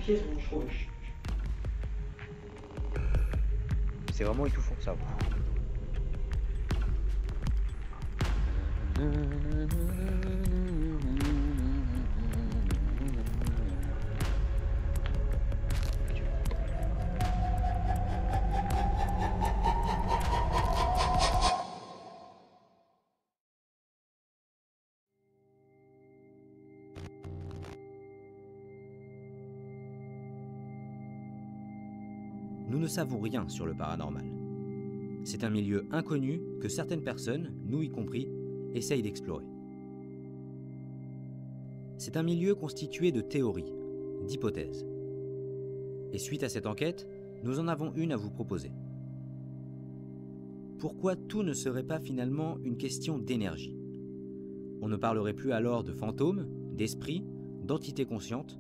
pièces dangereuses. C'est vraiment étouffant ça. Nous ne savons rien sur le paranormal. C'est un milieu inconnu que certaines personnes, nous y compris, essayent d'explorer. C'est un milieu constitué de théories, d'hypothèses. Et suite à cette enquête, nous en avons une à vous proposer. Pourquoi tout ne serait pas finalement une question d'énergie? On ne parlerait plus alors de fantômes, d'esprits, d'entités conscientes,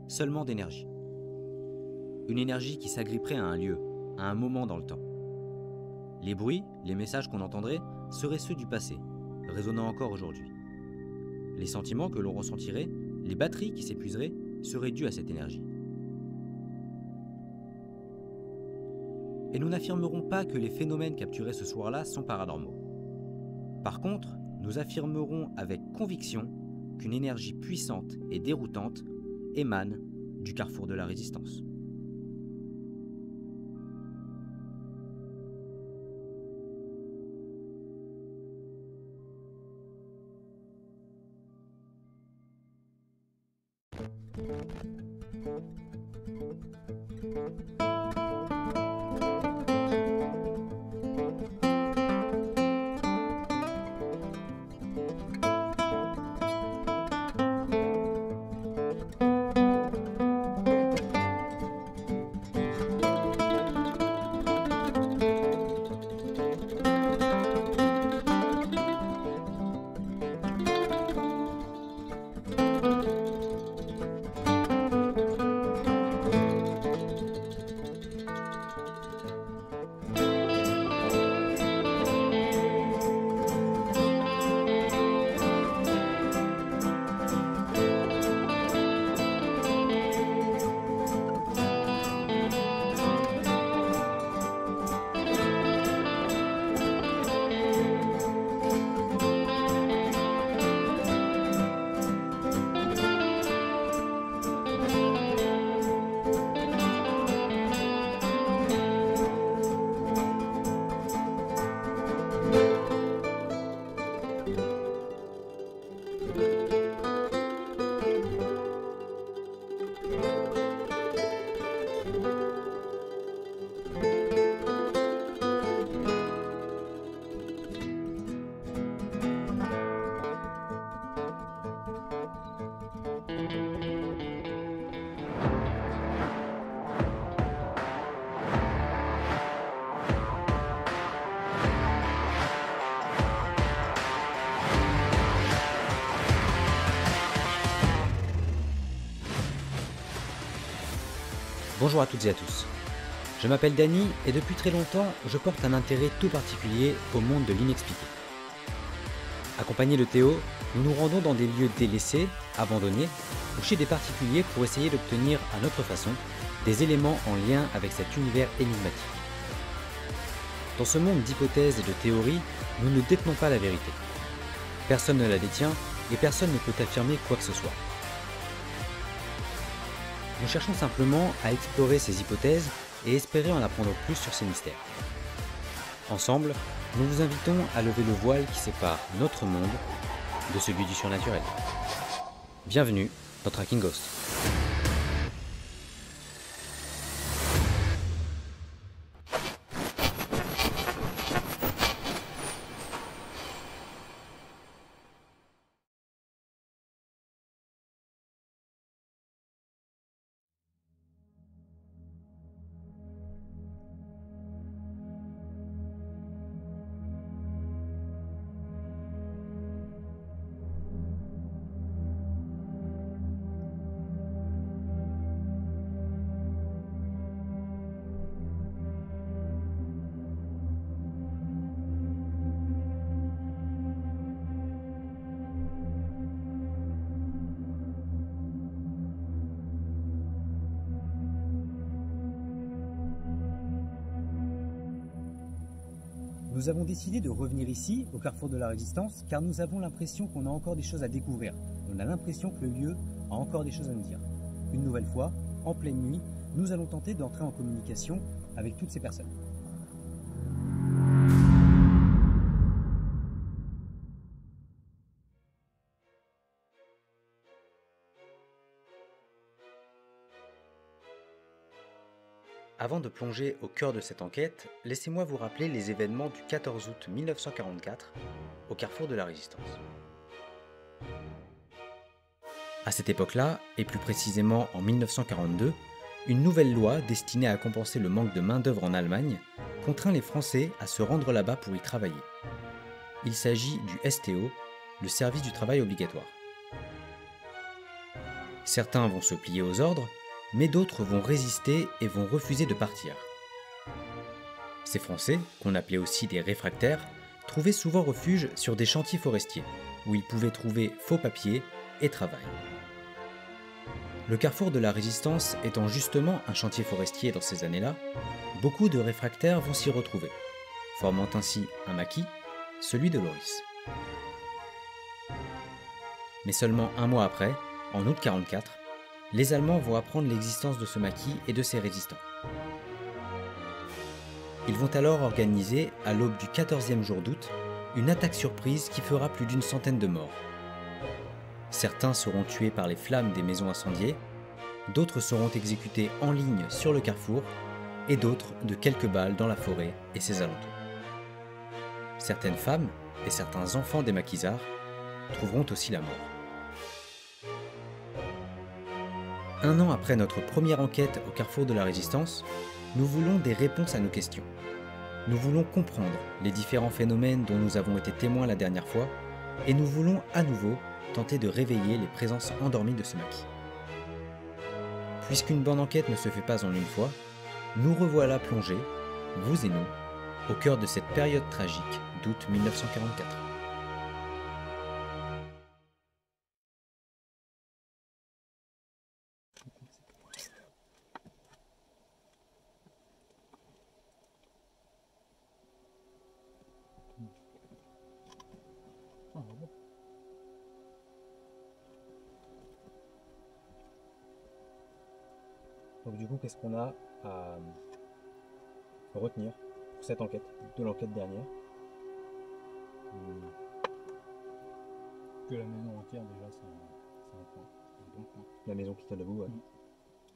seulement d'énergie. Une énergie qui s'agripperait à un lieu, à un moment dans le temps. Les bruits, les messages qu'on entendrait seraient ceux du passé, résonnant encore aujourd'hui. Les sentiments que l'on ressentirait, les batteries qui s'épuiseraient, seraient dus à cette énergie. Et nous n'affirmerons pas que les phénomènes capturés ce soir-là sont paranormaux. Par contre, nous affirmerons avec conviction qu'une énergie puissante et déroutante émane du carrefour de la résistance. Bonjour à toutes et à tous. Je m'appelle Dany et depuis très longtemps, je porte un intérêt tout particulier au monde de l'inexpliqué. Accompagnés de Théo, nous nous rendons dans des lieux délaissés, abandonnés, ou chez des particuliers pour essayer d'obtenir à notre façon des éléments en lien avec cet univers énigmatique. Dans ce monde d'hypothèses et de théories, nous ne détenons pas la vérité. Personne ne la détient et personne ne peut affirmer quoi que ce soit. Nous cherchons simplement à explorer ces hypothèses et espérer en apprendre plus sur ces mystères. Ensemble, nous vous invitons à lever le voile qui sépare notre monde de celui du surnaturel. Bienvenue dans Tracking Ghost. Nous avons décidé de revenir ici, au carrefour de la Résistance, car nous avons l'impression qu'on a encore des choses à découvrir. On a l'impression que le lieu a encore des choses à nous dire. Une nouvelle fois, en pleine nuit, nous allons tenter d'entrer en communication avec toutes ces personnes. Avant de plonger au cœur de cette enquête, laissez-moi vous rappeler les événements du 14 août 1944 au carrefour de la Résistance. À cette époque-là, et plus précisément en 1942, une nouvelle loi destinée à compenser le manque de main-d'œuvre en Allemagne contraint les Français à se rendre là-bas pour y travailler. Il s'agit du STO, le service du travail obligatoire. Certains vont se plier aux ordres, mais d'autres vont résister et vont refuser de partir. Ces Français, qu'on appelait aussi des réfractaires, trouvaient souvent refuge sur des chantiers forestiers, où ils pouvaient trouver faux papiers et travail. Le carrefour de la Résistance étant justement un chantier forestier dans ces années-là, beaucoup de réfractaires vont s'y retrouver, formant ainsi un maquis, celui de Loris. Mais seulement un mois après, en août 1944, les Allemands vont apprendre l'existence de ce maquis et de ses résistants. Ils vont alors organiser, à l'aube du 14e jour d'août, une attaque surprise qui fera plus d'une centaine de morts. Certains seront tués par les flammes des maisons incendiées, d'autres seront exécutés en ligne sur le carrefour, et d'autres de quelques balles dans la forêt et ses alentours. Certaines femmes et certains enfants des maquisards trouveront aussi la mort. Un an après notre première enquête au carrefour de la Résistance, nous voulons des réponses à nos questions. Nous voulons comprendre les différents phénomènes dont nous avons été témoins la dernière fois, et nous voulons à nouveau tenter de réveiller les présences endormies de ce maquis. Puisqu'une bonne enquête ne se fait pas en une fois, nous revoilà plongés, vous et nous, au cœur de cette période tragique d'août 1944. Donc du coup, qu'est-ce qu'on a à retenir pour cette enquête, de l'enquête dernière? Que la maison entière déjà c'est un point, un bon point. La maison qui tient debout, ouais.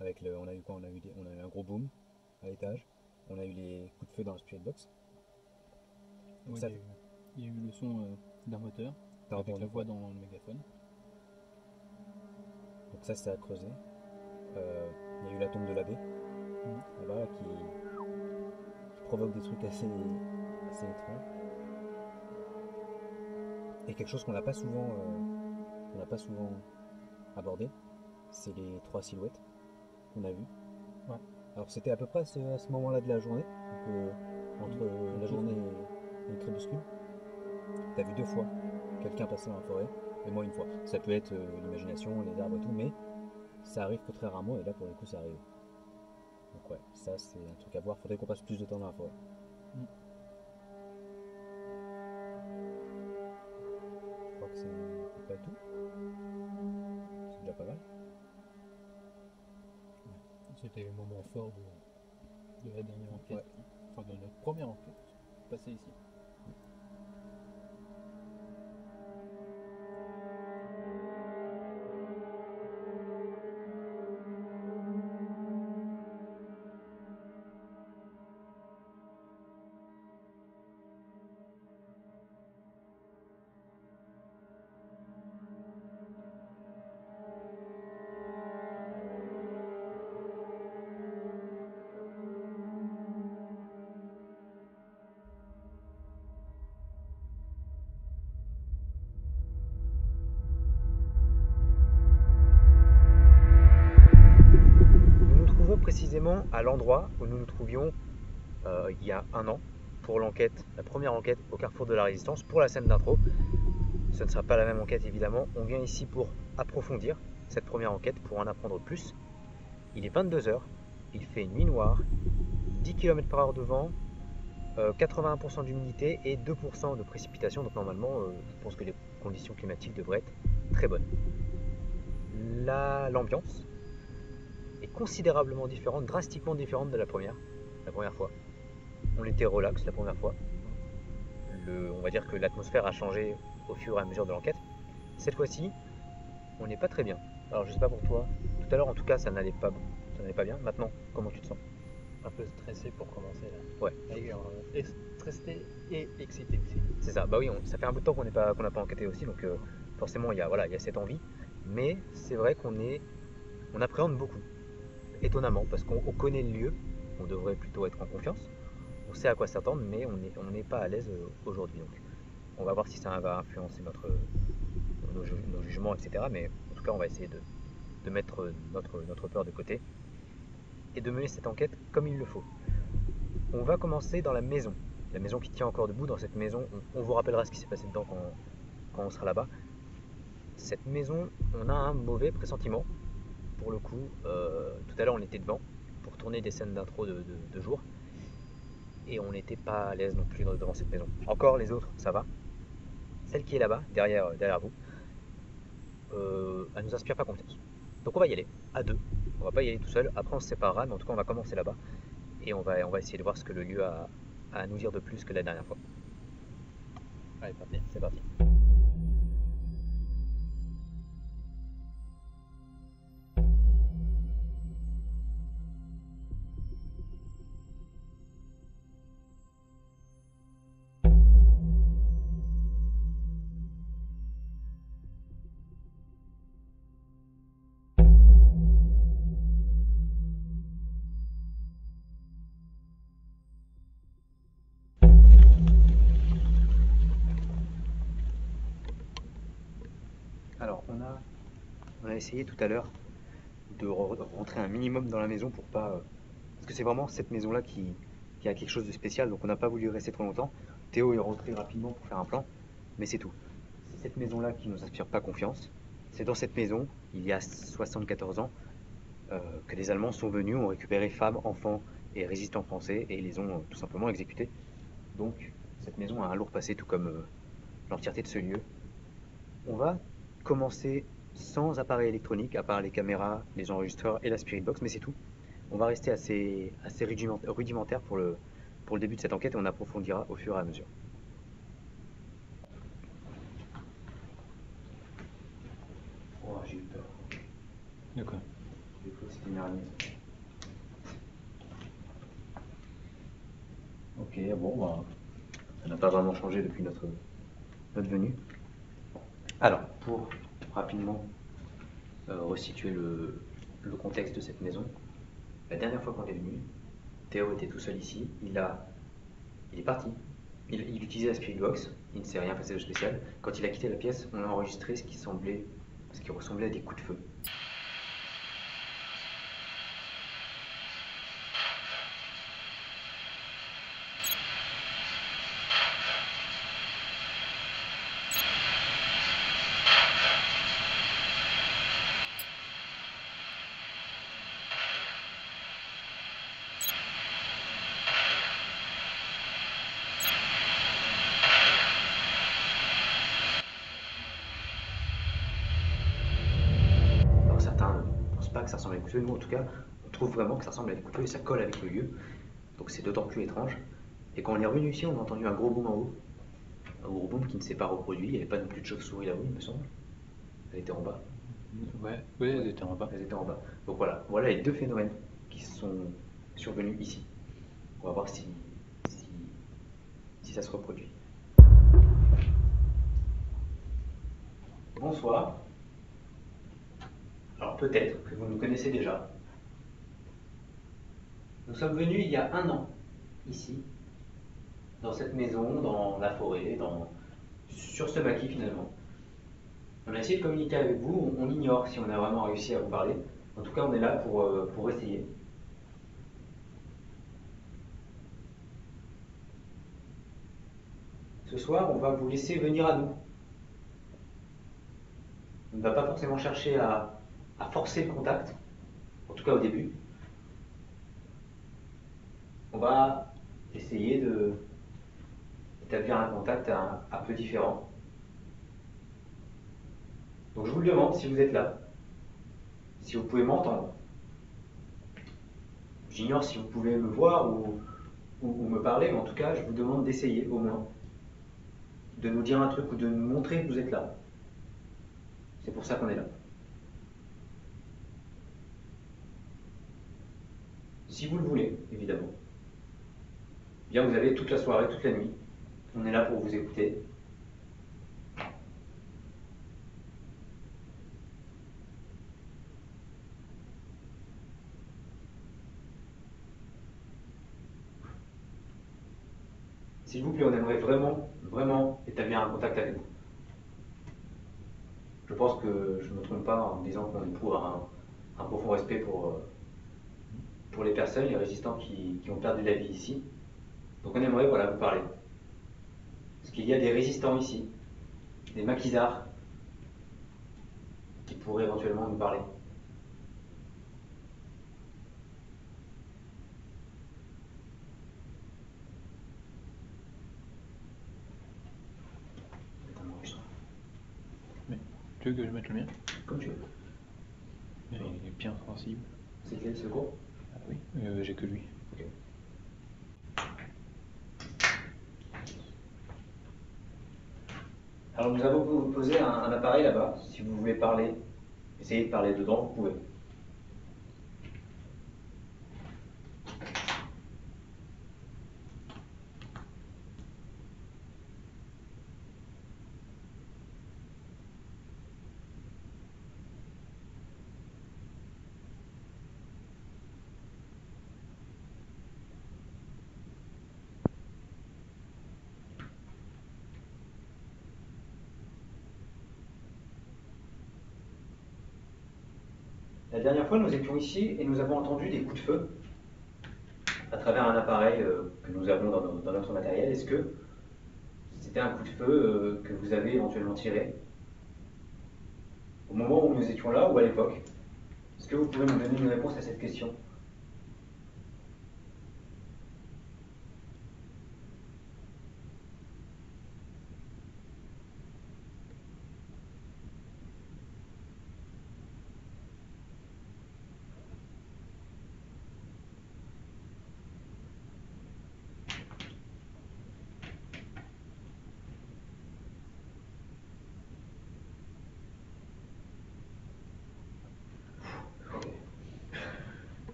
Avec on a eu quoi? On a eu un gros boom à l'étage. On a eu les coups de feu dans la spirit box. Donc Ouais, ça, il y a eu le son d'un moteur, t'as avec entendu la voix dans le mégaphone. Donc ça a creusé. Il y a eu la tombe de l'abbé, là-bas, qui provoque des trucs assez étranges. Et quelque chose qu'on n'a pas souvent abordé, c'est les 3 silhouettes qu'on a vues. Ouais. Alors c'était à peu près à ce moment-là de la journée, donc, entre la journée et le crépuscule. T'as vu 2 fois quelqu'un passer dans la forêt, et moi une fois. Ça peut être l'imagination, les arbres et tout, mais ça arrive que très rarement, et là pour le coup ça arrive. Donc ouais, ça c'est un truc à voir, faudrait qu'on passe plus de temps dans la forêt. Je crois que c'est à peu près tout. C'est déjà pas mal. C'était le moment fort de la dernière enquête, enfin de notre première enquête, passée ici. Précisément à l'endroit où nous nous trouvions il y a un an pour l'enquête, la première enquête au carrefour de la Résistance, pour la scène d'intro. Ce ne sera pas la même enquête évidemment, on vient ici pour approfondir cette première enquête, pour en apprendre plus. Il est 22 h, il fait nuit noire, 10 km/h de vent, 81% d'humidité et 2% de précipitation. Donc normalement, je pense que les conditions climatiques devraient être très bonnes. L'ambiance est considérablement différente, drastiquement différente de la première fois. On était relax la première fois. On va dire que l'atmosphère a changé au fur et à mesure de l'enquête. Cette fois-ci, on n'est pas très bien. Alors je sais pas pour toi, tout à l'heure en tout cas ça n'allait pas bien. Maintenant, comment tu te sens? Un peu stressé pour commencer là. Ouais. Et stressé et excité aussi. C'est ça, bah oui, ça fait un bout de temps qu'on n'a pas enquêté aussi, donc forcément il y a cette envie. Mais c'est vrai on appréhende beaucoup, étonnamment, parce qu'on connaît le lieu, on devrait plutôt être en confiance, on sait à quoi s'attendre, mais on n'est pas à l'aise aujourd'hui. Donc on va voir si ça va influencer nos jugements, etc. Mais en tout cas, on va essayer de mettre notre peur de côté et de mener cette enquête comme il le faut. On va commencer dans la maison qui tient encore debout. Dans cette maison, on vous rappellera ce qui s'est passé dedans quand on sera là-bas. Cette maison, on a un mauvais pressentiment. Pour le coup, tout à l'heure, on était devant pour tourner des scènes d'intro de jour. Et on n'était pas à l'aise non plus devant cette maison. Encore les autres, ça va. Celle qui est là-bas, derrière vous, elle nous inspire pas confiance. Donc on va y aller, à deux. On va pas y aller tout seul. Après on se séparera, mais en tout cas on va commencer là-bas. Et on va essayer de voir ce que le lieu a à nous dire de plus que la dernière fois. Allez, parti. C'est parti. Alors on a essayé tout à l'heure de rentrer un minimum dans la maison pour pas... parce que c'est vraiment cette maison-là qui a quelque chose de spécial, donc on n'a pas voulu rester trop longtemps. Théo est rentré rapidement pour faire un plan, mais c'est tout. C'est cette maison-là qui nous inspire pas confiance. C'est dans cette maison, il y a 74 ans, que des Allemands sont venus, ont récupéré femmes, enfants et résistants français et les ont tout simplement exécutés. Donc cette maison a un lourd passé, tout comme l'entièreté de ce lieu. On va commencer sans appareil électronique, à part les caméras, les enregistreurs et la Spirit Box, mais c'est tout. On va rester assez rudimentaire pour le début de cette enquête et on approfondira au fur et à mesure. Oh, j'ai eu peur. De quoi? J'ai cru que c'était une araignée. Ok, bon, bah, ça n'a pas vraiment changé depuis notre venue. Alors, pour rapidement resituer le contexte de cette maison, la dernière fois qu'on est venu, Théo était tout seul ici, il est parti, il utilisait la Spirit Box, il ne s'est rien passé de spécial. Quand il a quitté la pièce, on a enregistré ce qui ressemblait à des coups de feu. Alors certains ne pensent pas que ça ressemble à des coups de feu, nous en tout cas, on trouve vraiment que ça ressemble à des coups de feu et ça colle avec le lieu. Donc c'est d'autant plus étrange. Et quand on est revenu ici, on a entendu un gros boom en haut. Un gros boom qui ne s'est pas reproduit. Il n'y avait pas non plus de chauve-souris là-haut, il me semble. Elle était en bas. Ouais, oui, elles étaient en bas. Elles étaient en bas. Donc voilà les deux phénomènes qui sont survenus ici. On va voir si ça se reproduit. Bonsoir. Alors peut-être que vous nous connaissez déjà. Nous sommes venus il y a 1 an, ici, dans cette maison, dans la forêt, sur ce maquis finalement. On a essayé de communiquer avec vous, on ignore si on a vraiment réussi à vous parler. En tout cas, on est là pour essayer. Ce soir, on va vous laisser venir à nous. On ne va pas forcément chercher à forcer le contact, en tout cas au début. On va essayer établir un contact un peu différent. Donc je vous le demande si vous êtes là, si vous pouvez m'entendre. J'ignore si vous pouvez me voir ou me parler, mais en tout cas, je vous demande d'essayer au moins de nous dire un truc ou de nous montrer que vous êtes là. C'est pour ça qu'on est là. Si vous le voulez, évidemment. Bien, vous avez toute la soirée, toute la nuit. On est là pour vous écouter. S'il vous plaît, on aimerait vraiment établir un contact avec vous. Je pense que je ne me trompe pas en disant qu'on éprouve un profond respect pour les personnes, les résistants qui ont perdu la vie ici. Donc on aimerait voilà, vous parler. Parce qu'il y a des résistants ici, des maquisards, qui pourraient éventuellement nous parler. Mais tu veux que je mette le mien? Comme tu veux. Il est bien sensible. C'est quel secours? Ah oui, j'ai que lui. Ok. Alors nous avons posé un appareil là-bas. Si vous voulez parler, essayez de parler dedans, vous pouvez. La dernière fois, nous étions ici et nous avons entendu des coups de feu à travers un appareil que nous avons dans notre matériel. Est-ce que c'était un coup de feu que vous avez éventuellement tiré au moment où nous étions là ou à l'époque? Est-ce que vous pouvez nous donner une réponse à cette question?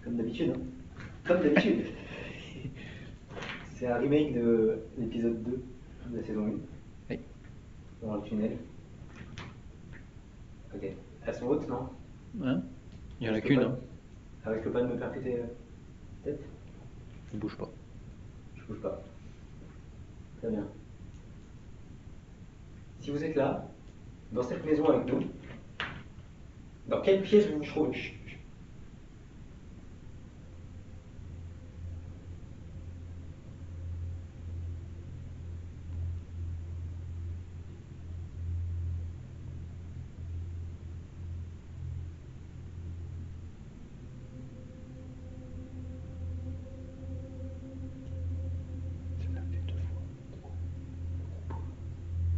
Comme d'habitude, hein. Comme d'habitude. C'est un remake de l'épisode 2 de la saison 1. Oui. Dans le tunnel. Ok. Elles sont hautes, non? Hein? Il y en a Risque qu'une, pas- hein. Risque pas de me percuter tête? Ne bouge pas. Je bouge pas. Très bien. Si vous êtes là, dans cette maison avec nous, dans quelle pièce vous vous trouvez? Ça l'a fait 2 fois.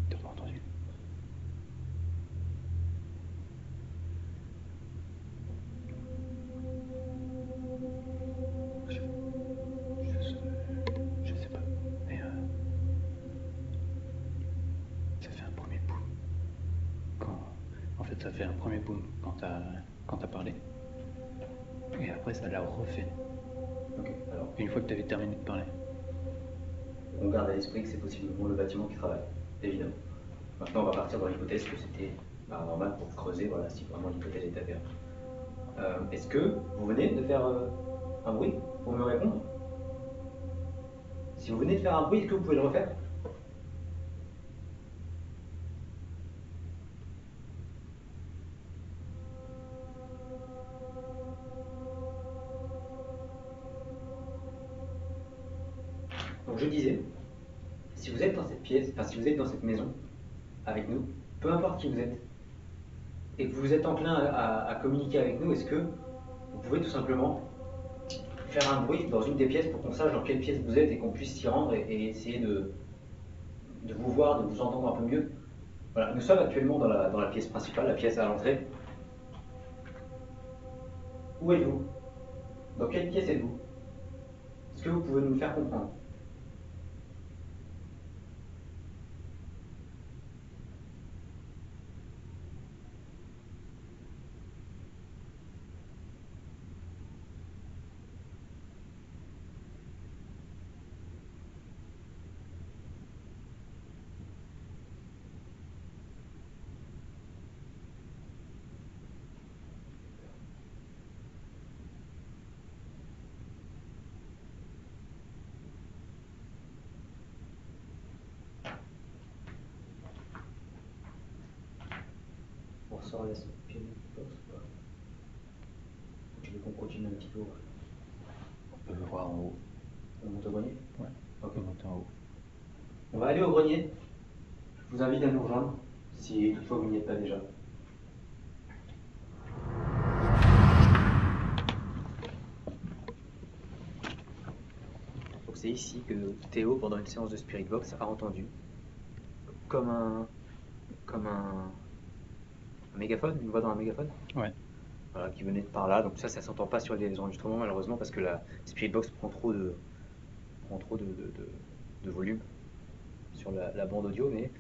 T'as pas entendu? Je sais pas. Mais ça fait un premier boom. En fait, ça fait un premier boom quand t'as parlé. Et après, ça l'a refait. Ok, alors, Une fois que t'avais terminé de parler. on garde à l'esprit que c'est possiblement le bâtiment qui travaille, évidemment. Maintenant, on va partir dans l'hypothèse que c'était normal pour creuser, voilà, si vraiment l'hypothèse est avérée. Est-ce que vous venez de faire un bruit pour me répondre? Si vous venez de faire un bruit, est-ce que vous pouvez le refaire? Donc je disais, si vous êtes dans cette pièce, enfin si vous êtes dans cette maison avec nous, peu importe qui vous êtes, et que vous êtes enclin à communiquer avec nous, est-ce que vous pouvez tout simplement faire un bruit dans une des pièces pour qu'on sache dans quelle pièce vous êtes et qu'on puisse s'y rendre et essayer de vous voir, de vous entendre un peu mieux. Voilà, nous sommes actuellement dans la pièce principale, la pièce à l'entrée. Où êtes-vous? Dans quelle pièce êtes-vous? Est-ce que vous pouvez nous le faire comprendre? On ressort la spirit box ou pas? Tu veux qu'on continue un petit tour? On peut voir en haut. On monte au grenier? Ouais, Ok. on peut monter en haut. On va aller au grenier. Je vous invite à nous rejoindre, si toutefois vous n'y êtes pas déjà. Donc c'est ici que Théo, pendant une séance de Spirit Box, a entendu comme un mégaphone, une voix dans un mégaphone. Ouais. Voilà, qui venait de par là. Donc ça s'entend pas sur les enregistrements malheureusement parce que la Spirit Box prend trop de volume sur la bande audio, mais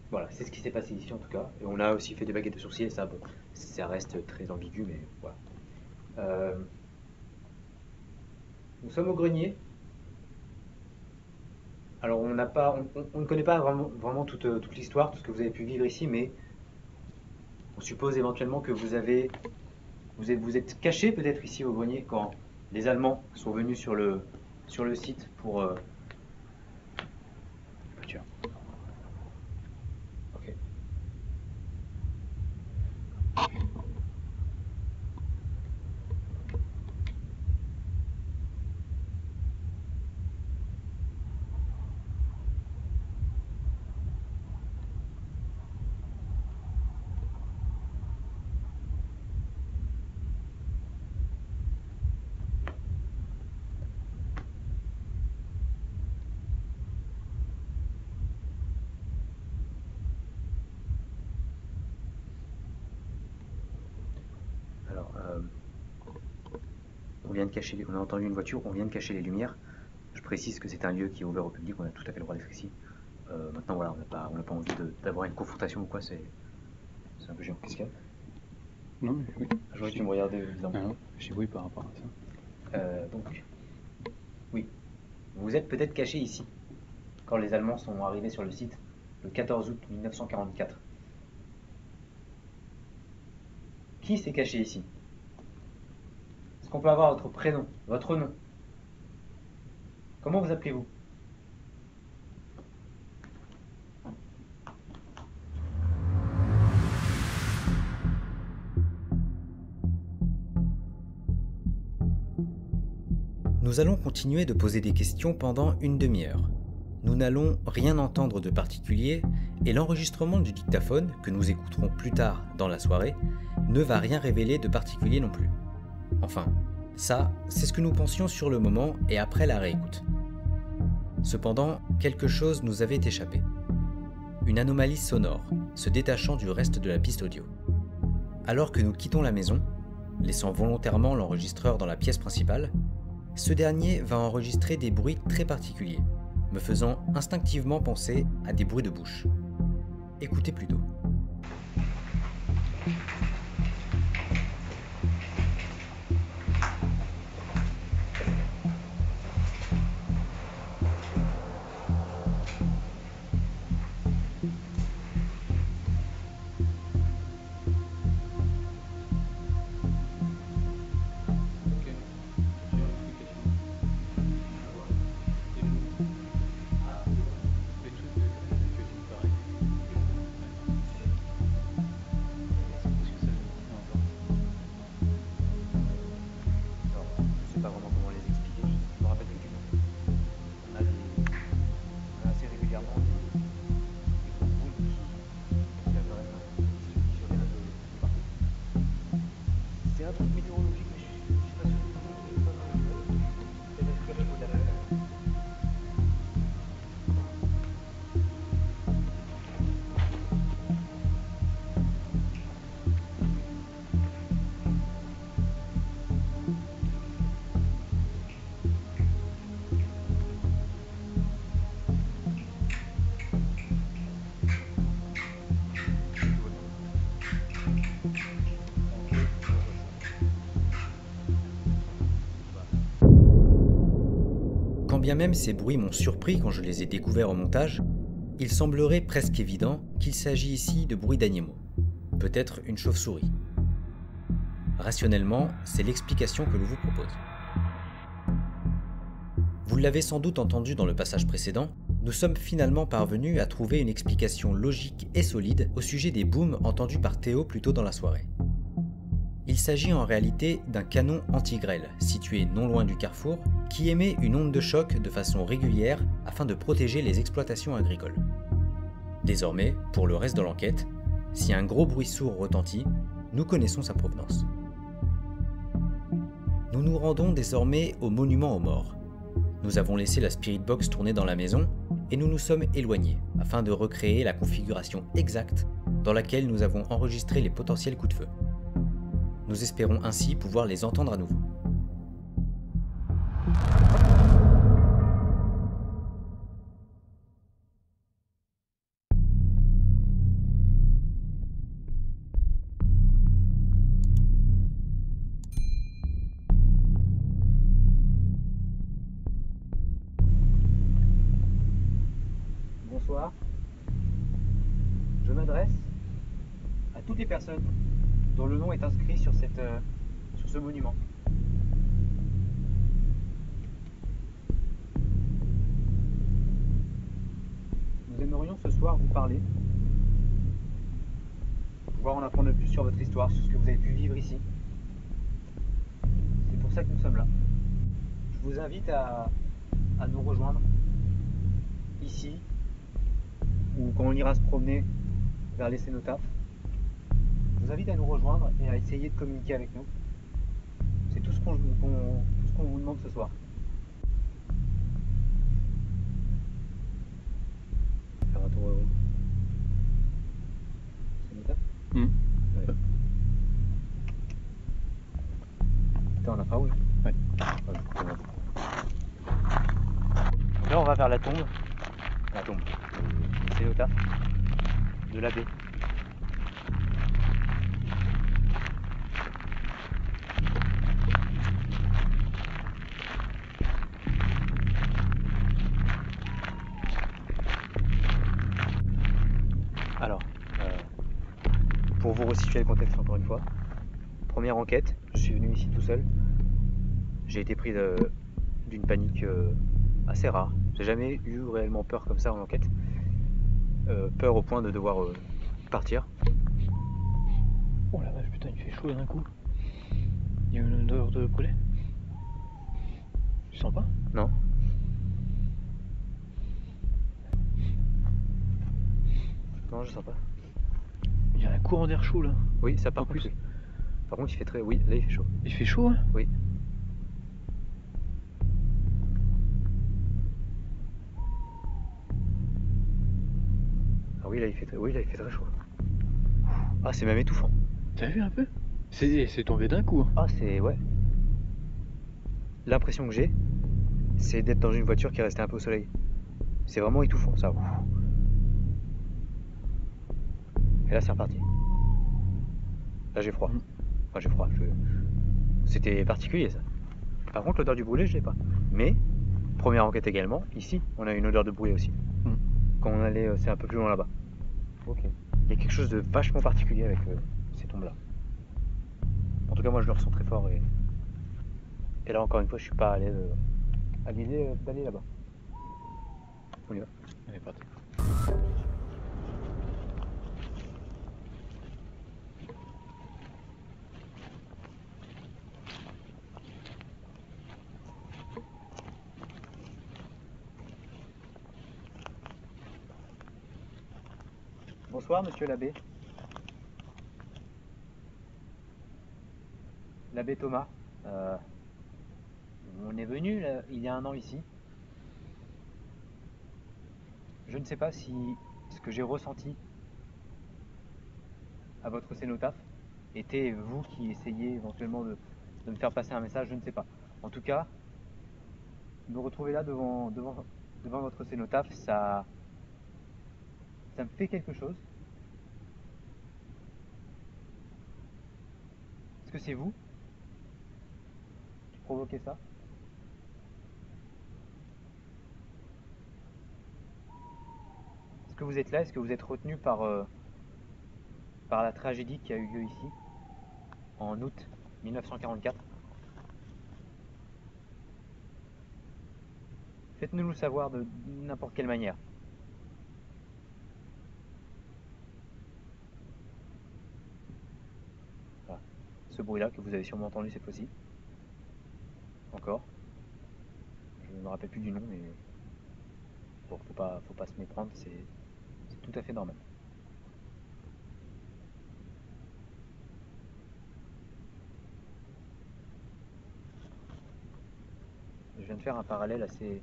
voilà, c'est ce qui s'est passé ici en tout cas. Et on a aussi fait des baguettes de sourcils et ça, bon, ça reste très ambigu, mais voilà. Nous sommes au grenier. Alors on n'a pas, on ne connaît pas vraiment toute l'histoire, tout ce que vous avez pu vivre ici, mais on suppose éventuellement que vous êtes caché peut-être ici au grenier quand les Allemands sont venus sur le site pour. Voiture. Ok. Alors, on a entendu une voiture, on vient de cacher les lumières. Je précise que c'est un lieu qui est ouvert au public, on a tout à fait le droit d'être ici. Maintenant, voilà, on n'a pas envie d'avoir une confrontation ou quoi, c'est un peu gênant. Qu'est-ce qu'il y a? Non, mais oui. Je vois que tu me regardais bizarrement. Non, je dis oui par rapport à ça. Donc, oui, vous êtes peut-être caché ici, quand les Allemands sont arrivés sur le site le 14 août 1944. Qui s'est caché ici? Est-ce qu'on peut avoir votre prénom, votre nom? Comment vous appelez-vous? Nous allons continuer de poser des questions pendant une demi-heure. Nous n'allons rien entendre de particulier et l'enregistrement du dictaphone, que nous écouterons plus tard dans la soirée, ne va rien révéler de particulier non plus. Enfin, ça, c'est ce que nous pensions sur le moment et après la réécoute. Cependant, quelque chose nous avait échappé. Une anomalie sonore, se détachant du reste de la piste audio. Alors que nous quittons la maison, laissant volontairement l'enregistreur dans la pièce principale, ce dernier va enregistrer des bruits très particuliers, me faisant instinctivement penser à des bruits de bouche. Écoutez plutôt. Est-ce que ça bien même ces bruits m'ont surpris quand je les ai découverts au montage, il semblerait presque évident qu'il s'agit ici de bruits d'animaux, peut-être une chauve-souris. Rationnellement, c'est l'explication que l'on vous propose. Vous l'avez sans doute entendu dans le passage précédent, nous sommes finalement parvenus à trouver une explication logique et solide au sujet des booms entendus par Théo plus tôt dans la soirée. Il s'agit en réalité d'un canon anti-grêle, situé non loin du carrefour, qui émet une onde de choc de façon régulière afin de protéger les exploitations agricoles. Désormais, pour le reste de l'enquête, si un gros bruit sourd retentit, nous connaissons sa provenance. Nous nous rendons désormais au monument aux morts. Nous avons laissé la Spirit Box tourner dans la maison et nous nous sommes éloignés afin de recréer la configuration exacte dans laquelle nous avons enregistré les potentiels coups de feu. Nous espérons ainsi pouvoir les entendre à nouveau. Bonsoir. Je m'adresse à toutes les personnes dont le nom est inscrit sur ce monument. Nous aimerions ce soir vous parler, pouvoir en apprendre plus sur votre histoire, sur ce que vous avez pu vivre ici. C'est pour ça que nous sommes là. Je vous invite à nous rejoindre ici, ou quand on ira se promener vers les cénotaphes. Je vous invite à nous rejoindre et à essayer de communiquer avec nous. C'est tout ce qu'on vous demande ce soir. Faire un tour au cénotaphe. Ouais. Putain, on a pas rouge. Ouais. Donc là, on va vers la tombe. Le cénotaphe de l'abbé. Alors, pour vous resituer le contexte encore une fois, première enquête, je suis venu ici tout seul. J'ai été pris d'une panique assez rare. J'ai jamais eu réellement peur comme ça en enquête. Peur au point de devoir partir. Oh la vache, putain, il fait chaud d'un coup. Il y a une odeur de poulet. Tu sens pas? Non. Non, je sens pas. Il y a un courant d'air chaud là. Oui, ça par En contre, plus. oui. Par contre, il fait très... Oui, là, il fait chaud. Il fait chaud, hein? Oui. Ah oui, là, il fait très... Oui, là, il fait très chaud. Ah, c'est même étouffant. T'as vu un peu? C'est tombé d'un coup. Hein. Ah, c'est... Ouais. L'impression que j'ai, c'est d'être dans une voiture qui est restée un peu au soleil. C'est vraiment étouffant, ça. Et là, c'est reparti. Là, j'ai froid. Enfin, j'ai froid. C'était particulier, ça. Par contre, l'odeur du brûlé, je l'ai pas. Mais, première enquête également, ici, on a une odeur de brûlé aussi. Quand on allait, c'est un peu plus loin là-bas. Ok. Il y a quelque chose de vachement particulier avec ces tombes-là. En tout cas, moi, je le ressens très fort. Et là, encore une fois, je suis pas à l'aise à l'idée d'aller là-bas. On y va. On est parti. Bonsoir, monsieur l'abbé. L'abbé Thomas. On est venu là, il y a un an ici. Je ne sais pas si ce que j'ai ressenti à votre cénotaphe était vous qui essayez éventuellement de me faire passer un message, je ne sais pas. En tout cas, me retrouver là devant votre cénotaphe, ça me fait quelque chose. Est-ce que c'est vous qui provoquez ça? Est-ce que vous êtes là? Est-ce que vous êtes retenu par la tragédie qui a eu lieu ici en août 1944? Faites-nous le savoir de n'importe quelle manière. Voilà. Ce bruit-là que vous avez sûrement entendu cette fois-ci. Encore. Je ne me rappelle plus du nom, mais bon, faut pas se méprendre, c'est tout à fait normal. Je viens de faire un parallèle assez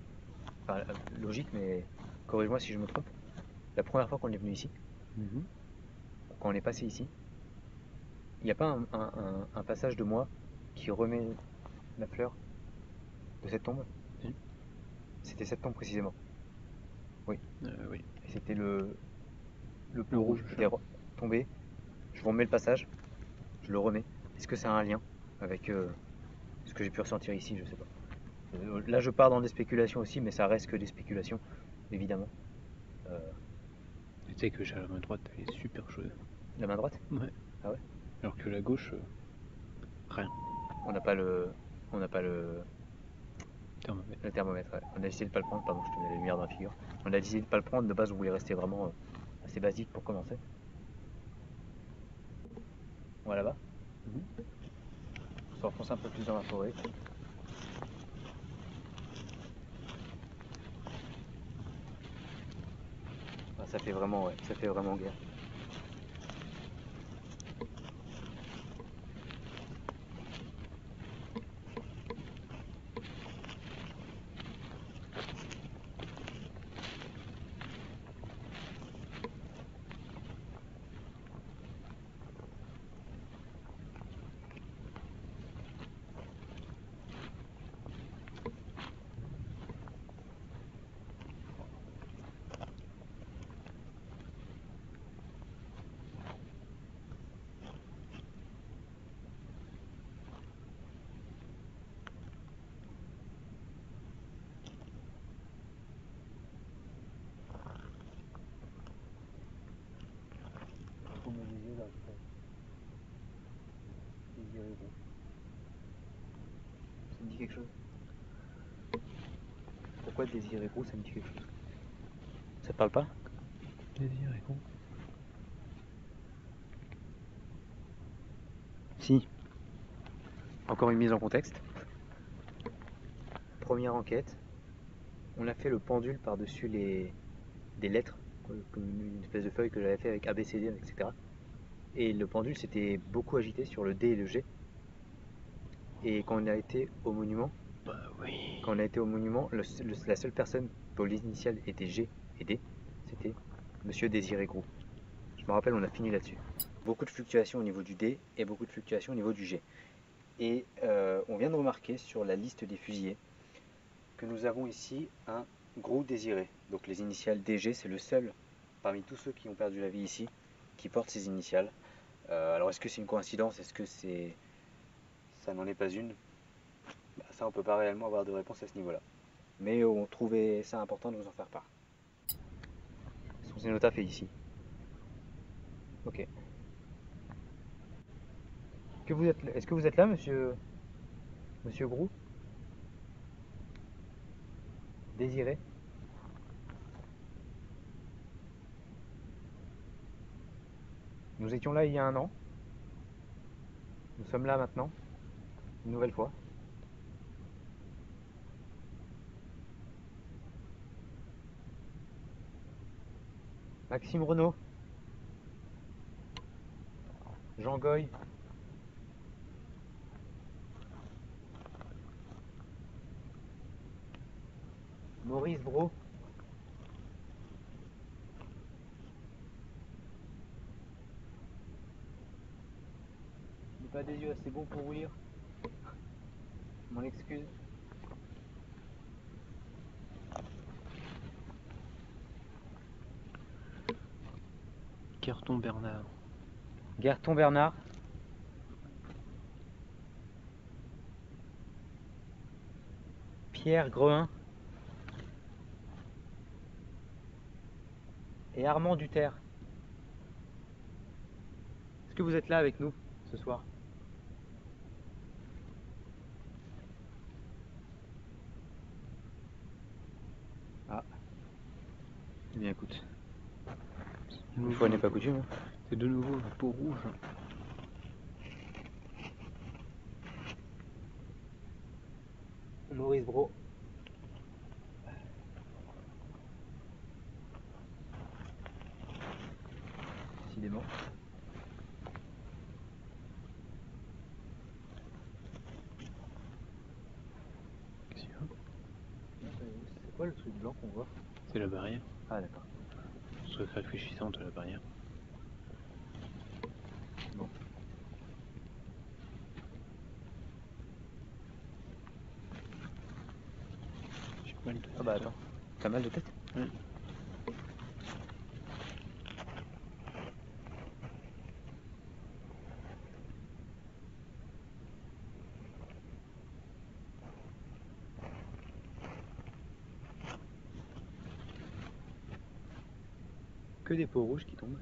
logique, mais corrige-moi si je me trompe. La première fois qu'on est venu ici, quand on est passé ici, il n'y a pas un passage de moi qui remet la fleur de cette tombe? Si. C'était cette tombe précisément. Oui. Oui. Et c'était le peu Le rouge rouge. qui était tombé. Je vous remets le passage, je le remets. Est-ce que ça a un lien avec ce que j'ai pu ressentir ici? Je sais pas. Là, je pars dans des spéculations aussi, mais ça reste que des spéculations, évidemment. Tu sais que j'ai la main droite, elle est super chaude. La main droite? Ouais. Ah ouais? Alors que la gauche, rien. On n'a pas le Thermomètre. le thermomètre. Ouais. On a essayé de pas le prendre, pardon, je te mets la lumière dans la figure. On a essayé de pas le prendre, de base on voulait rester vraiment assez basique pour commencer. On va là-bas. On s'enfonce un peu plus dans la forêt. Ah, ça fait vraiment, ouais, ça fait vraiment guerre. Ça me dit quelque chose. Pourquoi Désiré Gros, ça me dit quelque chose? Ça te parle pas? Désir et gros. Si. Encore une mise en contexte. Première enquête. On a fait le pendule par-dessus des lettres, comme une espèce de feuille que j'avais fait avec ABCD, etc. Et le pendule s'était beaucoup agité sur le D et le G. Et quand on a été au monument, Bah oui. la seule personne dont les initiales étaient G et D, c'était Monsieur Désiré Gros. Je me rappelle, on a fini là-dessus. Beaucoup de fluctuations au niveau du D et beaucoup de fluctuations au niveau du G. Et on vient de remarquer sur la liste des fusillés que nous avons ici un Gros Désiré. Donc les initiales DG, c'est le seul parmi tous ceux qui ont perdu la vie ici qui porte ces initiales. Alors est-ce que c'est une coïncidence? Est-ce que ça n'en est pas une? Ça, on peut pas réellement avoir de réponse à ce niveau-là. Mais on trouvait ça important de vous en faire part. Son cénotaphe est ici. Ok. Est-ce que vous êtes là, monsieur Grou? Désiré? Nous étions là il y a un an. Nous sommes là maintenant. Une nouvelle fois. Maxime Renaud. Jean Goy. Maurice Bro. J'ai pas des yeux assez bons pour vous lire. Mon excuse. Carton Bernard. Gerton Bernard. Pierre Grehin. et Armand Duterre. Est-ce que vous êtes là avec nous ce soir? Ah. Eh bien écoute, une fois n'est pas coutume. Hein. C'est de nouveau la peau rouge. Maurice Bro. Décidément. Qu'est-ce qu'il y a? C'est quoi le truc blanc qu'on voit? C'est la barrière. Ah d'accord. Truc réfléchissante la barrière. Bon. J'ai mal de tête. Ah bah attends. T'as mal de tête? Ouais. Que des peaux rouges qui tombent.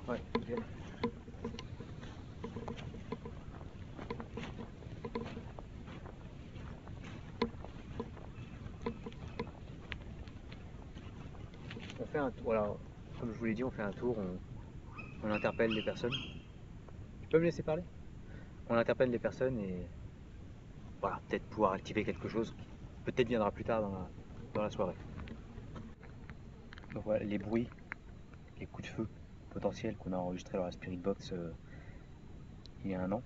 Ouais, ok. On fait un tour, voilà, comme je vous l'ai dit, on fait un tour, on interpelle les personnes. Tu peux me laisser parler? On interpelle les personnes et voilà, peut-être pouvoir activer quelque chose qui peut-être viendra plus tard dans la soirée. Donc voilà, les bruits, les coups de feu potentiels qu'on a enregistrés dans la Spirit Box il y a un an,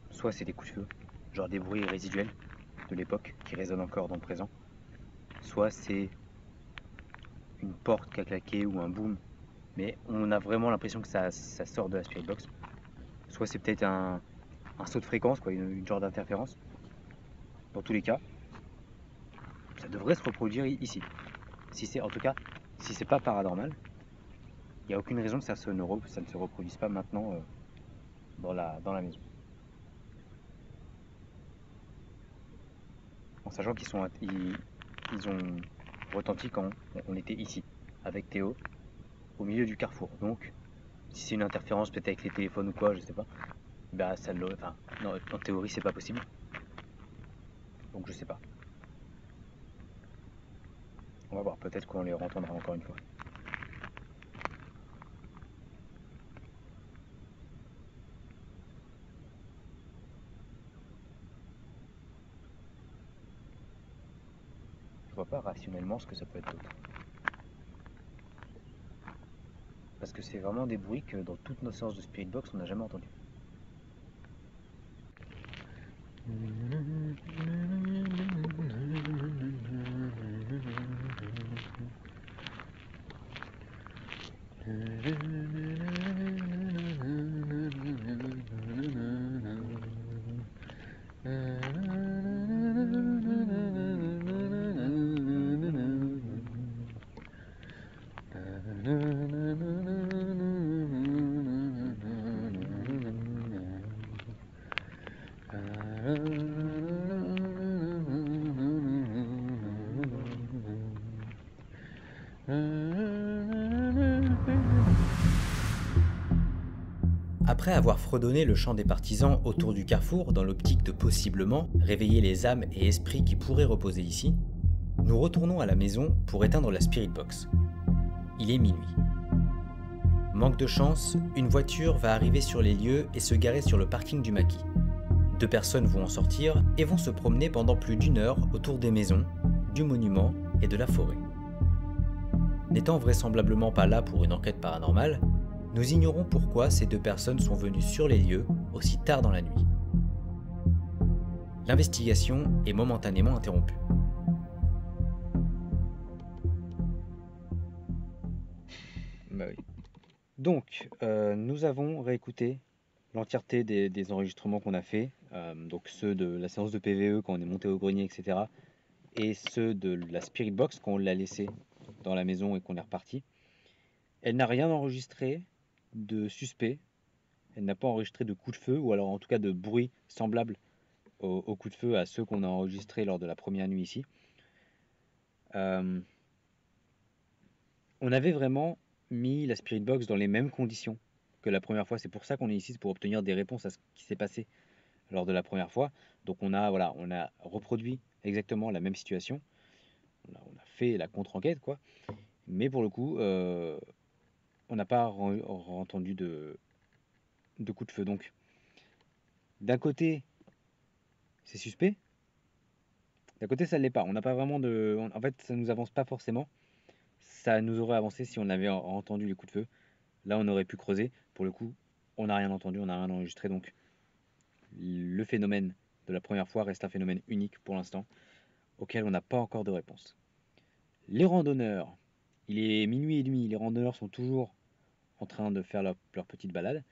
soit c'est des coups de feu, genre des bruits résiduels de l'époque qui résonnent encore dans le présent, soit c'est une porte qui a claqué ou un boom, mais on a vraiment l'impression que ça sort de la Spirit Box, soit c'est peut-être un saut de fréquence, quoi, une genre d'interférence. Dans tous les cas, ça devrait se reproduire ici. Si c'est, en tout cas, si c'est pas paranormal, il n'y a aucune raison que ça ne se reproduise pas maintenant dans la maison. En sachant ils ont retenti quand on était ici, avec Théo, au milieu du carrefour. Donc, si c'est une interférence peut-être avec les téléphones ou quoi, je sais pas, bah ça ne enfin, non, en théorie c'est pas possible. Donc je sais pas. On va voir, peut-être qu'on les entendra encore une fois. Je vois pas rationnellement ce que ça peut être d'autre. Parce que c'est vraiment des bruits que dans toutes nos séances de Spirit Box on n'a jamais entendu. Après avoir fredonné le chant des partisans autour du carrefour dans l'optique de possiblement réveiller les âmes et esprits qui pourraient reposer ici, nous retournons à la maison pour éteindre la Spirit Box. Il est minuit. Manque de chance, une voiture va arriver sur les lieux et se garer sur le parking du maquis. 2 personnes vont en sortir et vont se promener pendant plus d'1 heure autour des maisons, du monument et de la forêt. N'étant vraisemblablement pas là pour une enquête paranormale, nous ignorons pourquoi ces 2 personnes sont venues sur les lieux aussi tard dans la nuit. L'investigation est momentanément interrompue. Bah oui. Donc, nous avons réécouté l'entièreté des enregistrements qu'on a fait, donc ceux de la séance de PVE quand on est monté au grenier, etc., et ceux de la Spirit Box quand on l'a laissé dans la maison et qu'on est reparti. Elle n'a rien enregistré de suspect Elle n'a pas enregistré de coup de feu, ou alors en tout cas de bruit semblable au coup de feu à ceux qu'on a enregistrés lors de la première nuit ici. On avait vraiment mis la Spirit Box dans les mêmes conditions que la première fois. C'est pour ça qu'on est ici, c'est pour obtenir des réponses à ce qui s'est passé lors de la première fois. Donc on a reproduit exactement la même situation. On a fait la contre-enquête, quoi. Mais pour le coup, on n'a pas entendu de coup de feu. Donc d'un côté, c'est suspect. D'un côté, ça ne l'est pas. On n'a pas vraiment de. En fait, ça nous avance pas forcément. Ça nous aurait avancé si on avait entendu les coups de feu. Là, on aurait pu creuser. Pour le coup, on n'a rien entendu, on n'a rien enregistré. Donc, le phénomène de la première fois reste un phénomène unique pour l'instant, auquel on n'a pas encore de réponse. Les randonneurs, il est minuit et demi. Les randonneurs sont toujours en train de faire leur petite balade.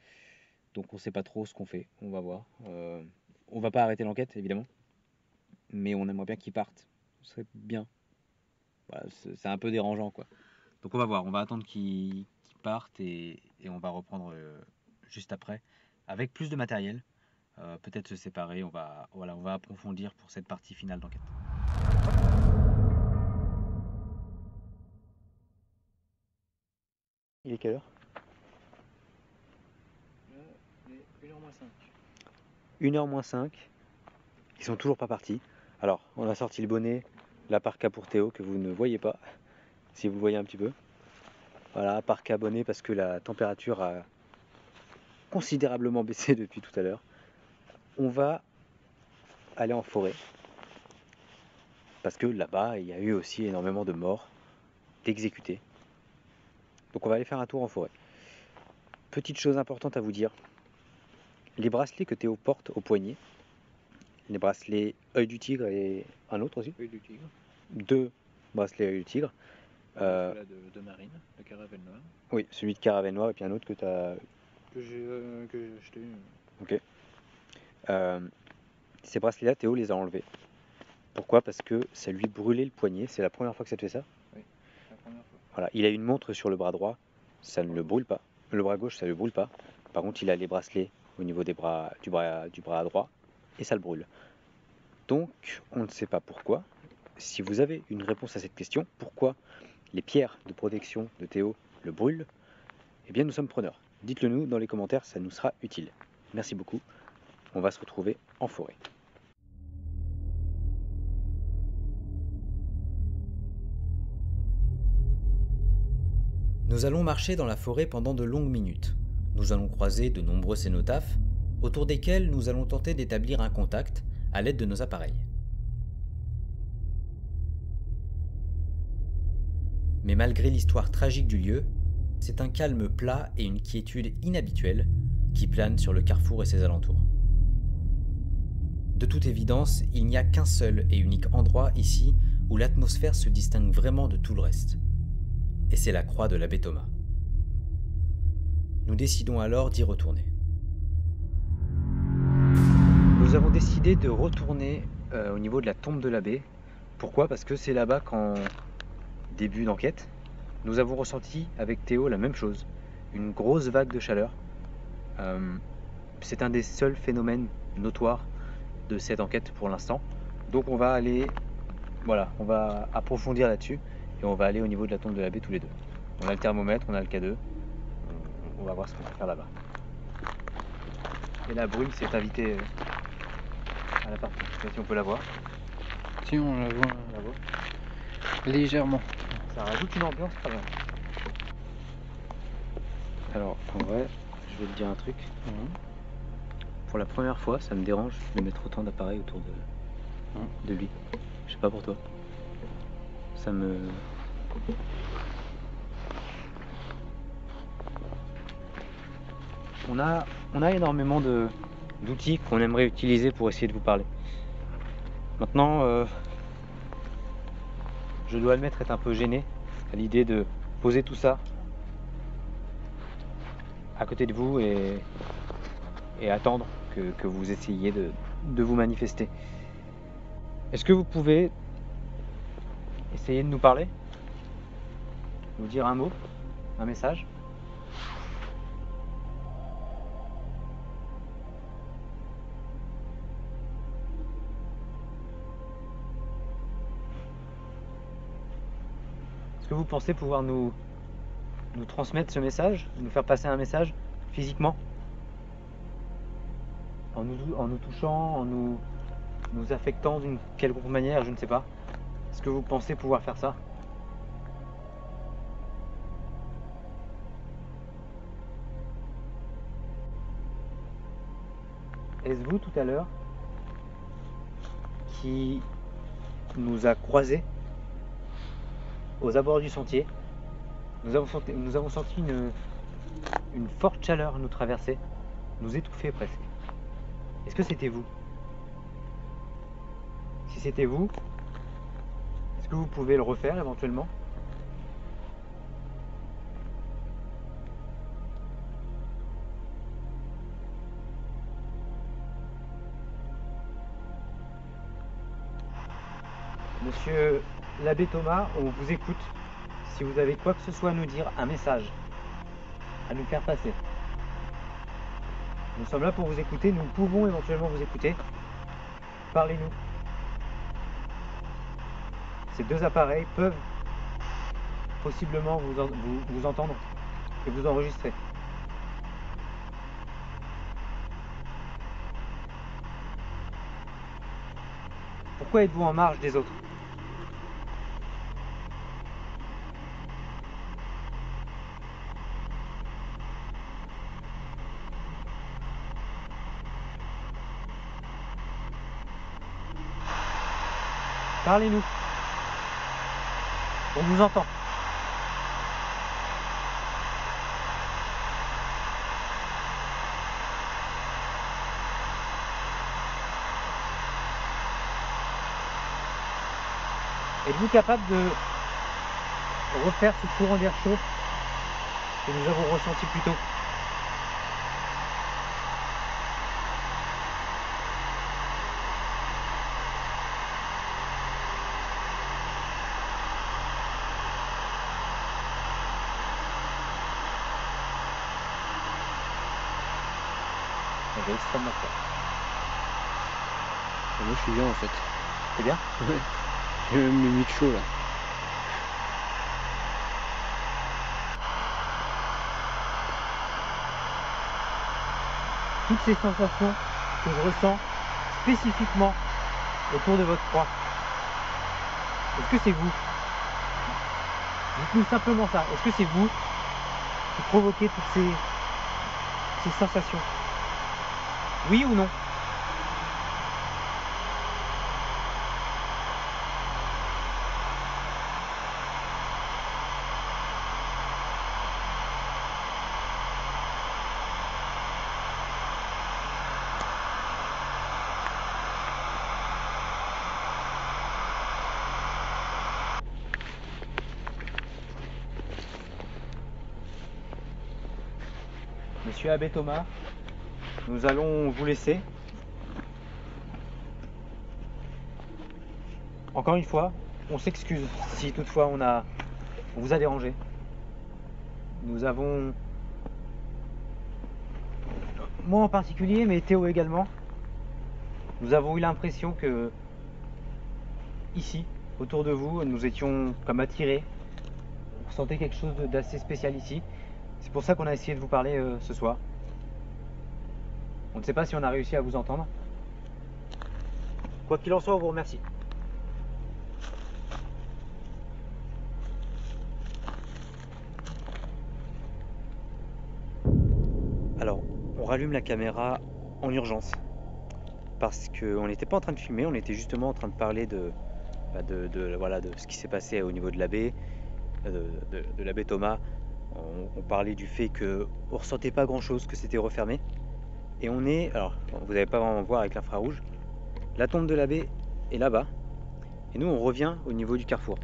Donc, on ne sait pas trop ce qu'on fait. On va voir. On va pas arrêter l'enquête, évidemment. Mais on aimerait bien qu'ils partent. Ce serait bien. Voilà, c'est un peu dérangeant, quoi. Donc on va voir, on va attendre qu'ils partent et on va reprendre juste après avec plus de matériel. Peut-être se séparer, on va approfondir pour cette partie finale d'enquête. Il est quelle heure? Il est 1h moins 5. 1h moins 5. Ils sont toujours pas partis. Alors, on a sorti le bonnet, la parka pour Théo que vous ne voyez pas, si vous voyez un petit peu. Voilà, parka bonnet parce que la température a considérablement baissé depuis tout à l'heure. On va aller en forêt. Parce que là-bas, il y a eu aussi énormément de morts, d'exécutés. Donc on va aller faire un tour en forêt. Petite chose importante à vous dire, les bracelets que Théo porte au poignet, les bracelets œil du tigre et un autre aussi, Œil du tigre. 2 bracelets œil du tigre. Celui-là de marine, le caravelle noir. Oui, celui de caravelle noir et puis un autre que tu as... Que j'ai acheté. Ok. Ces bracelets-là, Théo les a enlevés. Pourquoi? Parce que ça lui brûlait le poignet. C'est la première fois que ça te fait ça? Oui, c'est la première fois. Voilà, il a une montre sur le bras droit, ça ne le brûle pas. Le bras gauche, ça ne le brûle pas. Par contre, il a les bracelets au niveau du bras droit et ça le brûle. Donc, on ne sait pas pourquoi. Si vous avez une réponse à cette question, pourquoi les pierres de protection de Théo le brûlent, eh bien nous sommes preneurs. Dites-le nous dans les commentaires, ça nous sera utile. Merci beaucoup. On va se retrouver en forêt. Nous allons marcher dans la forêt pendant de longues minutes. Nous allons croiser de nombreux cénotaphes, autour desquels nous allons tenter d'établir un contact à l'aide de nos appareils. Mais malgré l'histoire tragique du lieu, c'est un calme plat et une quiétude inhabituelle qui planent sur le carrefour et ses alentours. De toute évidence, il n'y a qu'un seul et unique endroit ici où l'atmosphère se distingue vraiment de tout le reste. Et c'est la croix de l'abbé Thomas. Nous décidons alors d'y retourner. Nous avons décidé de retourner au niveau de la tombe de l'abbé. Pourquoi? Parce que c'est là-bas qu'en début d'enquête, nous avons ressenti avec Théo la même chose. Une grosse vague de chaleur. C'est un des seuls phénomènes notoires de cette enquête pour l'instant. Donc on va aller, voilà, on va approfondir là-dessus. Et on va aller au niveau de la tombe de l'abbé tous les deux. On a le thermomètre, on a le K2. On va voir ce qu'on va faire là-bas. Et la brume s'est invitée à la partie. Je sais pas si on peut la voir. Si on la voit, légèrement. Ça rajoute une ambiance très bien. Alors en vrai, je vais te dire un truc. Pour la première fois, ça me dérange de mettre autant d'appareils autour de lui. Je sais pas pour toi. Ça me... On a énormément d'outils qu'on aimerait utiliser pour essayer de vous parler. Maintenant, je dois admettre être un peu gêné à l'idée de poser tout ça à côté de vous et attendre que vous essayiez de vous manifester. Est-ce que vous pouvez essayer de nous parler? Nous dire un mot, un message? que vous pensez pouvoir nous transmettre ce message, nous faire passer un message physiquement? En nous touchant, en nous affectant d'une quelconque manière, je ne sais pas. Est-ce que vous pensez pouvoir faire ça? Est-ce vous tout à l'heure qui nous a croisés aux abords du sentier? Nous avons senti une forte chaleur nous traverser, nous étouffer presque. Est-ce que c'était vous? Si c'était vous, est-ce que vous pouvez le refaire éventuellement? Monsieur l'abbé Thomas, on vous écoute. Si vous avez quoi que ce soit à nous dire, un message à nous faire passer. Nous sommes là pour vous écouter, nous pouvons éventuellement vous écouter. Parlez-nous. Ces deux appareils peuvent possiblement vous entendre et vous enregistrer. Pourquoi êtes-vous en marge des autres? Parlez-nous. On vous entend. Êtes-vous capable de refaire ce courant d'air chaud que nous avons ressenti plus tôt? J'ai extrêmement peur. Moi je suis bien en fait. C'est bien? Ouais. J'ai même limite chaud là. Toutes ces sensations que je ressens spécifiquement autour de votre proie, est-ce que c'est vous? Dites-nous simplement ça. Est-ce que c'est vous qui provoquez toutes ces sensations? Oui ou non? Monsieur Abbé Thomas, nous allons vous laisser. Encore une fois, on s'excuse si toutefois on vous a dérangé. Nous avons, moi en particulier, mais Théo également, nous avons eu l'impression que ici, autour de vous, nous étions comme attirés. On ressentait quelque chose d'assez spécial ici. C'est pour ça qu'on a essayé de vous parler ce soir. On ne sait pas si on a réussi à vous entendre. Quoi qu'il en soit, on vous remercie. Alors, on rallume la caméra en urgence. Parce qu'on n'était pas en train de filmer, on était justement en train de parler de ce qui s'est passé au niveau de l'abbé, de l'abbé Thomas. On parlait du fait qu'on ne ressentait pas grand chose, que c'était refermé. Et on est, alors vous n'allez pas vraiment voir avec l'infrarouge, la tombe de l'abbé est là-bas. Et nous on revient au niveau du carrefour.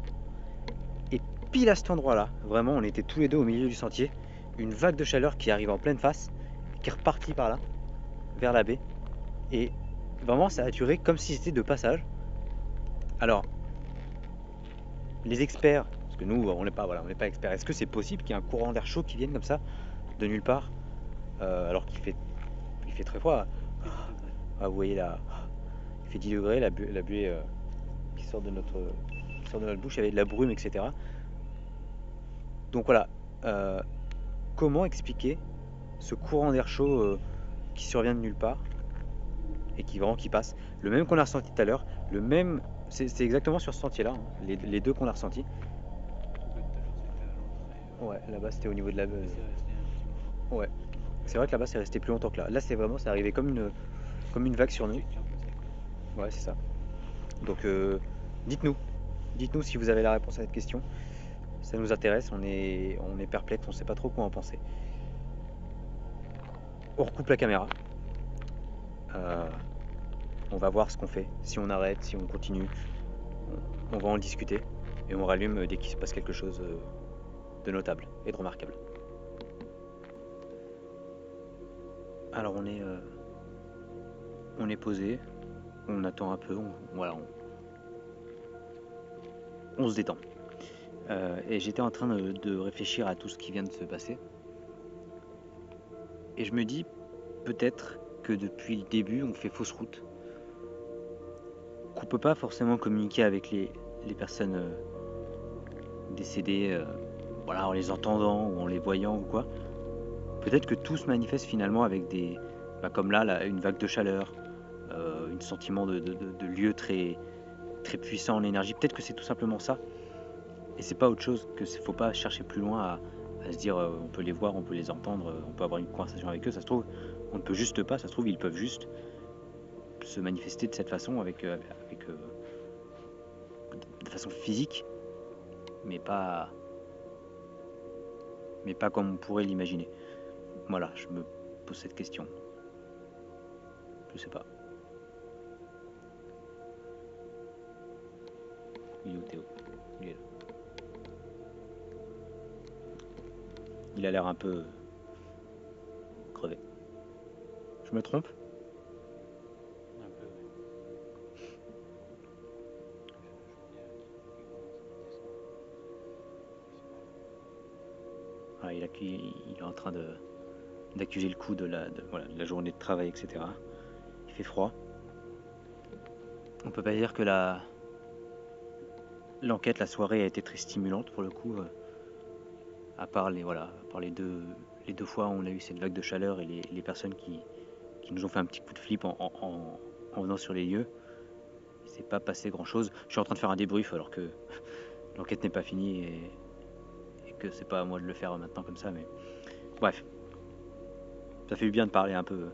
Et pile à cet endroit-là, vraiment on était tous les deux au milieu du sentier, une vague de chaleur qui arrive en pleine face, qui est repartie par là, vers la baie. Et vraiment ça a duré comme si c'était de passage. Alors, les experts, parce que nous on n'est pas experts, est-ce que c'est possible qu'il y ait un courant d'air chaud qui vienne comme ça, de nulle part, alors qu'il fait très froid? Ah, vous voyez là, il fait 10 degrés, la buée qui sort de notre bouche avec de la brume, etc. Donc voilà, comment expliquer ce courant d'air chaud qui survient de nulle part et qui passe, le même qu'on a ressenti tout à l'heure, le même, c'est exactement sur ce sentier-là, hein, les deux qu'on a ressentis. Ouais, là-bas c'était au niveau de la... Ouais, c'est vrai que là-bas c'est resté plus longtemps que là. Là c'est vraiment, c'est arrivé comme une vague sur nous. Ouais, c'est ça. Donc dites-nous si vous avez la réponse à cette question. Ça nous intéresse, on est perplexe, on sait pas trop quoi en penser. On recoupe la caméra. On va voir ce qu'on fait, si on arrête, si on continue. On va en discuter et on rallume dès qu'il se passe quelque chose de notable et de remarquable. Alors on est posé, on attend un peu, on se détend. Et j'étais en train de réfléchir à tout ce qui vient de se passer. Et je me dis peut-être que depuis le début on fait fausse route. Qu'on peut pas forcément communiquer avec les personnes décédées en les entendant ou en les voyant ou quoi. Peut-être que tout se manifeste finalement avec comme là, une vague de chaleur, un sentiment de lieu très, très puissant en énergie. Peut-être que c'est tout simplement ça. Et c'est pas autre chose, que faut pas chercher plus loin à se dire on peut les voir, on peut les entendre, on peut avoir une conversation avec eux. Ça se trouve, on ne peut juste pas, ça se trouve, ils peuvent juste se manifester de cette façon de façon physique, mais pas comme on pourrait l'imaginer. Voilà, je me pose cette question. Je sais pas. Il est où Théo? Il est là. Il a l'air un peu crevé. Je me trompe? Un peu, ouais. Voilà, il est en train d'accuser le coup de la journée de travail, etc. Il fait froid. On peut pas dire que l'enquête, la soirée a été très stimulante pour le coup. À part les deux fois où on a eu cette vague de chaleur et les personnes qui nous ont fait un petit coup de flip en venant sur les lieux. Il s'est pas passé grand chose. Je suis en train de faire un débrief alors que l'enquête n'est pas finie et que c'est pas à moi de le faire maintenant comme ça, mais bref. Ça fait du bien de parler un peu.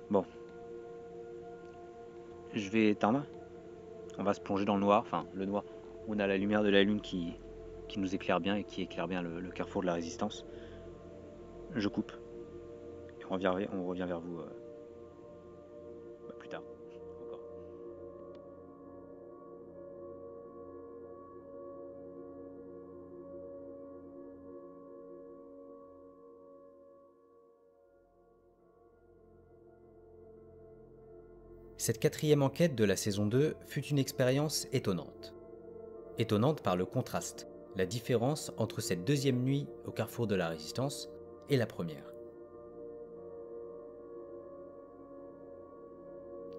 Bon. Je vais éteindre. On va se plonger dans le noir. Enfin, le noir. On a la lumière de la lune qui nous éclaire bien et qui éclaire bien le carrefour de la Résistance. Je coupe. Et on revient vers vous plus tard. Encore. Cette quatrième enquête de la saison 2 fut une expérience étonnante. Étonnante par le contraste, la différence entre cette deuxième nuit au carrefour de la Résistance et la première.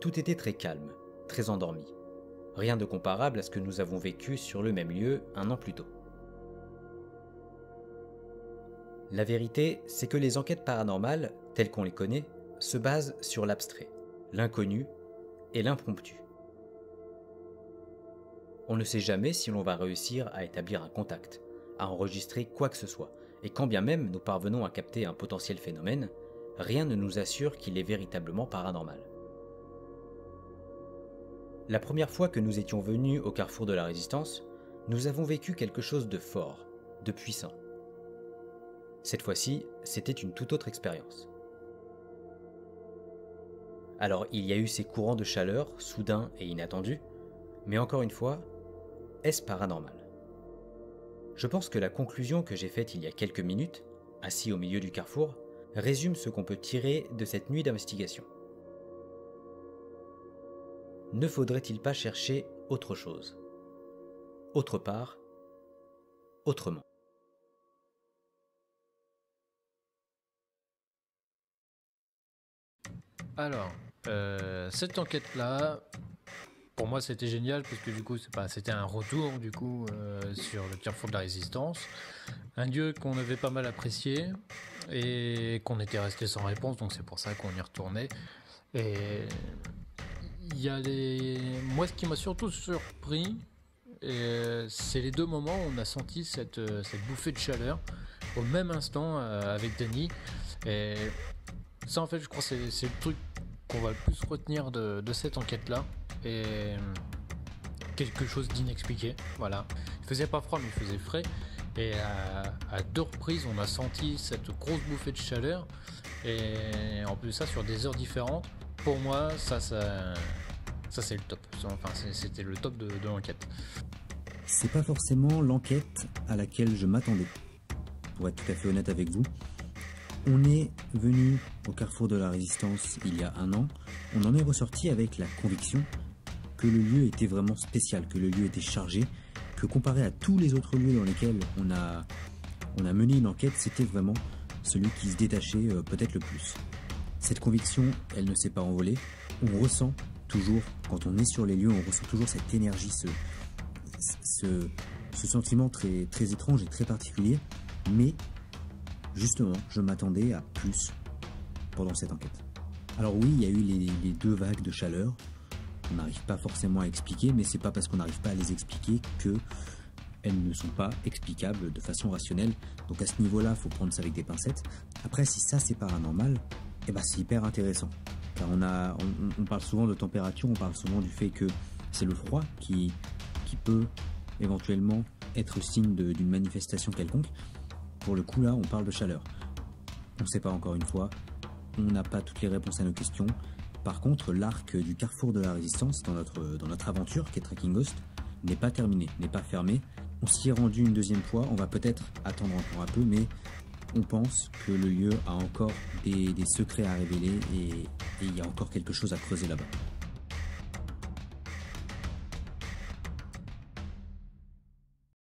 Tout était très calme, très endormi. Rien de comparable à ce que nous avons vécu sur le même lieu un an plus tôt. La vérité, c'est que les enquêtes paranormales, telles qu'on les connaît, se basent sur l'abstrait, l'inconnu et l'impromptu. On ne sait jamais si l'on va réussir à établir un contact, à enregistrer quoi que ce soit, et quand bien même nous parvenons à capter un potentiel phénomène, rien ne nous assure qu'il est véritablement paranormal. La première fois que nous étions venus au carrefour de la Résistance, nous avons vécu quelque chose de fort, de puissant. Cette fois-ci, c'était une toute autre expérience. Alors, il y a eu ces courants de chaleur, soudains et inattendus, mais encore une fois, est-ce paranormal? Je pense que la conclusion que j'ai faite il y a quelques minutes, assis au milieu du carrefour, résume ce qu'on peut tirer de cette nuit d'investigation. Ne faudrait-il pas chercher autre chose? Autre part? Autrement? Alors, cette enquête-là, pour moi c'était génial parce que du coup c'était un retour du coup sur le Carrefour de la Résistance, un lieu qu'on avait pas mal apprécié et qu'on était resté sans réponse, donc c'est pour ça qu'on y retournait. Et il y a moi ce qui m'a surtout surpris, c'est les deux moments où on a senti cette bouffée de chaleur au même instant avec Dany. Et ça en fait je crois que c'est le truc qu'on va le plus retenir de cette enquête là. Et quelque chose d'inexpliqué, voilà. Il faisait pas froid mais il faisait frais. Et à deux reprises on a senti cette grosse bouffée de chaleur. Et en plus ça sur des heures différentes. Pour moi ça c'est le top. Enfin c'était le top de l'enquête. C'est pas forcément l'enquête à laquelle je m'attendais, pour être tout à fait honnête avec vous. On est venu au Carrefour de la Résistance il y a 1 an, on en est ressorti avec la conviction que le lieu était vraiment spécial, que le lieu était chargé, que comparé à tous les autres lieux dans lesquels on a mené une enquête, c'était vraiment celui qui se détachait peut-être le plus. Cette conviction, elle ne s'est pas envolée, on ressent toujours, quand on est sur les lieux, on ressent toujours cette énergie, ce sentiment très, très étrange et très particulier, mais justement, je m'attendais à plus pendant cette enquête. Alors oui, il y a eu les 2 vagues de chaleur, on n'arrive pas forcément à expliquer, mais c'est pas parce qu'on n'arrive pas à les expliquer que elles ne sont pas explicables de façon rationnelle. Donc à ce niveau-là, il faut prendre ça avec des pincettes. Après, si ça c'est paranormal, eh ben, c'est hyper intéressant. Car on parle souvent de température, on parle souvent du fait que c'est le froid qui peut éventuellement être signe d'une manifestation quelconque. Pour le coup là, on parle de chaleur. On ne sait pas encore une fois, on n'a pas toutes les réponses à nos questions. Par contre, l'arc du Carrefour de la Résistance dans notre aventure qui est Tracking Ghost n'est pas terminé, n'est pas fermé. On s'y est rendu une 2e fois, on va peut-être attendre encore un peu, mais on pense que le lieu a encore des secrets à révéler et il y a encore quelque chose à creuser là-bas.